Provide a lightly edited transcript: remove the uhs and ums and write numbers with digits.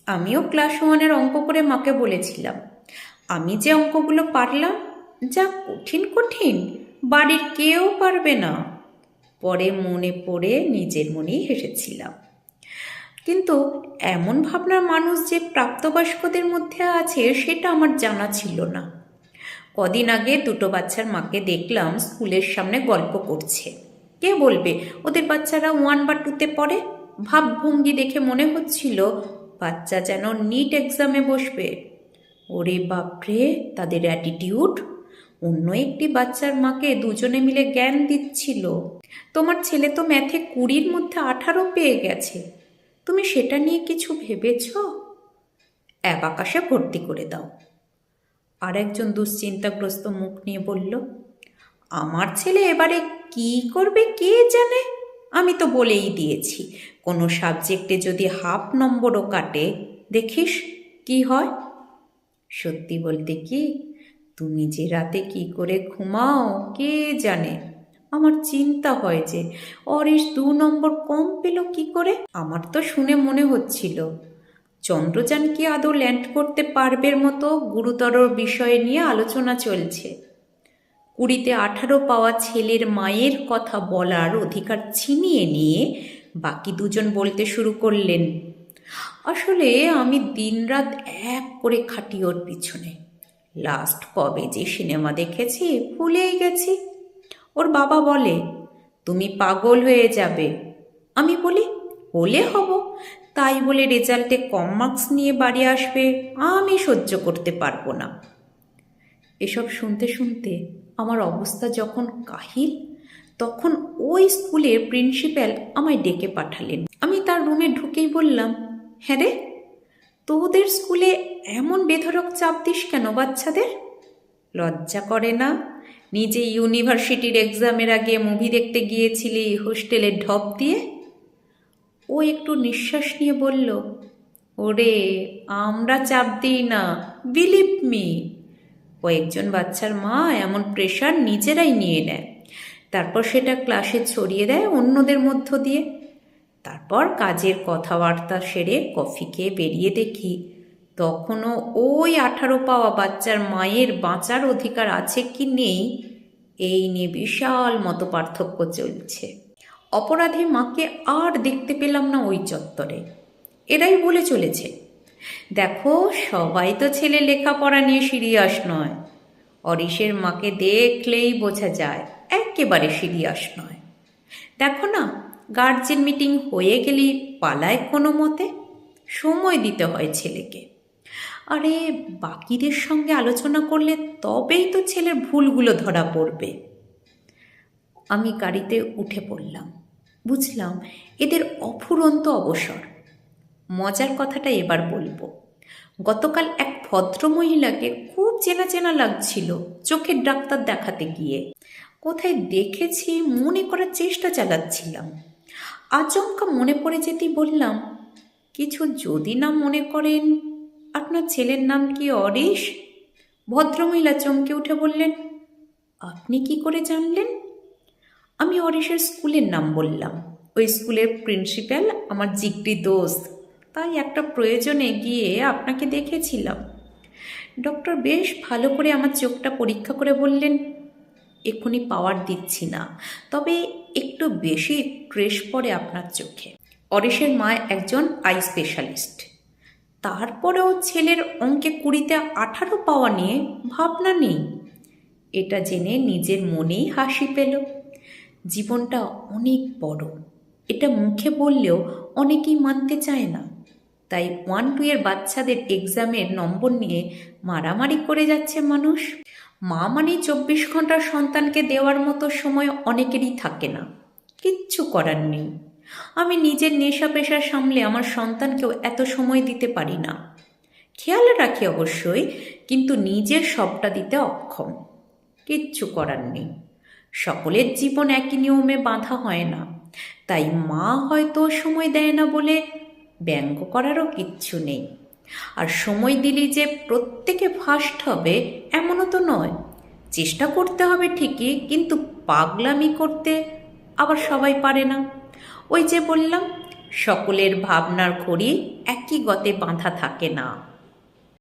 আমিও ক্লাস ওয়ানের অঙ্ক করে মাকে বলেছিলাম, আমি যে অঙ্কগুলো পারলাম, যা কঠিন কঠিন, বাড়ির কেউ পারবে না। পরে মনে পড়ে নিজের মনেই হেসেছিলাম। কিন্তু এমন ভাবনার মানুষ যে প্রাপ্তবয়স্কদের মধ্যে আছে সেটা আমার জানা ছিল না। কদিন আগে দুটো বাচ্চার মাকে দেখলাম স্কুলের সামনে গল্প করছে। কে বলবে ওদের বাচ্চারা 1 বা 2-তে পড়ে? ভাবভঙ্গি দেখে মনে হচ্ছিল বাচ্চা যেন নিট এক্সামে বসবে। ওরে বাপরে, তাদের অ্যাটিটিউড! অন্য একটি বাচ্চার মাকে দুজনে মিলে জ্ঞান দিচ্ছিল, তোমার ছেলে তো ম্যাথে 20-র মধ্যে 18 পেয়ে গেছে, তুমি সেটা নিয়ে কিছু ভেবেছ? অ্যাবাকাসে ভর্তি করে দাও। আর একজন দুশ্চিন্তাগ্রস্ত মুখ নিয়ে বলল, আমার ছেলে এবারে কি করবে কে জানে। আমি তো বলেই দিয়েছি, কোনো সাবজেক্টে যদি হাফ নম্বরও কাটে, দেখিস কি হয়। সত্যি বলতে কি, তুমি যে রাতে কি করে ঘুমাও কে জানে। আমার চিন্তা হয় যে অরিশ 2 নম্বর কম পেল কি করে। আমার তো শুনে মনে হচ্ছিল চন্দ্রযান কি আদৌ ল্যান্ড করতে পারবের মতো গুরুতর বিষয় নিয়ে আলোচনা চলছে। 20-তে 18 পাওয়া ছেলের মায়ের কথা বলার অধিকার ছিনিয়ে নিয়ে বাকি দুজন বলতে শুরু করলেন, আসলে আমি দিনরাত এক করে খাটি ওর পিছনে। লাস্ট কবে যে সিনেমা দেখেছি ভুলেই গেছি। ওর বাবা বলে, তুমি পাগল হয়ে যাবে। আমি বলি, হলে হব, তাই বলে রেজাল্টে কম মার্কস নিয়ে বাড়ি আসবে আমি সহ্য করতে পারবো না। এসব শুনতে শুনতে আমার অবস্থা যখন কাহিল, তখন ওই স্কুলের প্রিন্সিপাল আমায় ডেকে পাঠালেন। আমি তার রুমে ঢুকেই বললাম, হ্যাঁ রে, তোদের স্কুলে এমন বেধড়ক চাপ দিস কেন বাচ্চাদের? লজ্জা করে না? নিজে ইউনিভার্সিটির এক্সামের আগে মুভি দেখতে গিয়েছিলি হোস্টেলে ঢপ দিয়ে। ও একটু নিঃশ্বাস নিয়ে বলল, ওরে, আমরা চাপ দিই না, বিলিভ মি। কয়েকজন বাচ্চার মা এমন প্রেশার নিজেরাই নিয়ে নেয়, তারপর সেটা ক্লাসে ছড়িয়ে দেয় অন্যদের মধ্য দিয়ে। তারপর কাজের কথাবার্তা সেরে কফি খেয়ে বেরিয়ে দেখি তখনও ওই 18 পাওয়া বাচ্চার মায়ের বাঁচার অধিকার আছে কি নেই এই নিয়ে বিশাল মতো পার্থক্য চলছে। অপরাধী মাকে আর দেখতে পেলাম না ওই চত্বরে। এরাই বলে চলেছে, দেখো সবাই তো ছেলে লেখাপড়া নিয়ে সিরিয়াস নয়। অরিশের মাকে দেখলেই বোঝা যায় একেবারে সিরিয়াস নয়। দেখো না, গার্জেন মিটিং হয়ে গেলেই পালায় কোনো মতে। সময় দিতে হয় ছেলেকে। আরে, বাকিদের সঙ্গে আলোচনা করলে তবেই তো ছেলের ভুলগুলো ধরা পড়বে। আমি গাড়িতে উঠে পড়লাম। বুঝলাম এদের অফুরন্ত অবসর। মজার কথাটা এবার বলবো। গতকাল এক ভদ্রমহিলাকে খুব চেনা চেনা লাগছিল চোখের ডাক্তার দেখাতে গিয়ে। কোথায় দেখেছি মনে করার চেষ্টা চালাচ্ছিলাম। আচমকা মনে পড়ে যেতেই বললাম, কিছু যদি না মনে করেন, আপনার ছেলের নাম কি অরিশ? ভদ্রমহিলা চমকে উঠে বললেন, আপনি কি করে জানলেন? আমি অরিশের স্কুলের নাম বললাম। ওই স্কুলের প্রিন্সিপাল আমার জিগরি দোস্ত, তাই একটা প্রয়োজনে গিয়ে আপনাকে দেখেছিলাম। ডক্টর বেশ ভালো করে আমার চোখটা পরীক্ষা করে বললেন, এক্ষুনি পাওয়ার দিচ্ছি না, তবে একটু বেশি ট্রেস পড়ে আপনার চোখে। অরিশের মা একজন আই স্পেশালিস্ট, তারপরেও ছেলের অঙ্কে 20-তে 18 পাওয়া নিয়ে ভাবনা নেই। এটা জেনে নিজের মনেই হাসি পেল। জীবনটা অনেক বড়, এটা মুখে বললেও অনেকেই মানতে চায় না। তাই 1-2 এর বাচ্চাদের এক্সামের নম্বর নিয়ে মারামারি করে যাচ্ছে মানুষ। মা মানে 24 ঘন্টার সন্তানকে দেওয়ার মতো সময় অনেকেরই থাকে না, কিচ্ছু করার নেই। আমি নিজের নেশা পেশা সামলে আমার সন্তানকেও এত সময় দিতে পারি না। খেয়াল রাখি অবশ্যই, কিন্তু নিজের সবটা দিতে অক্ষম। কিচ্ছু করার নেই। সকলের জীবন একই নিয়মে বাঁধা হয় না, তাই মা হয়তো সময় দেয় না বলে ব্যঙ্গ করারও কিচ্ছু নেই। আর সময় দিলেই যে প্রত্যেকে ফার্স্ট হবে এমনও তো নয়। চেষ্টা করতে হবে ঠিকই, কিন্তু পাগলামি করতে আবার সবাই পারে না। ওই যে বললাম, সকলের ভাবনার ঘড়ি একই গতে বাঁধা থাকে না।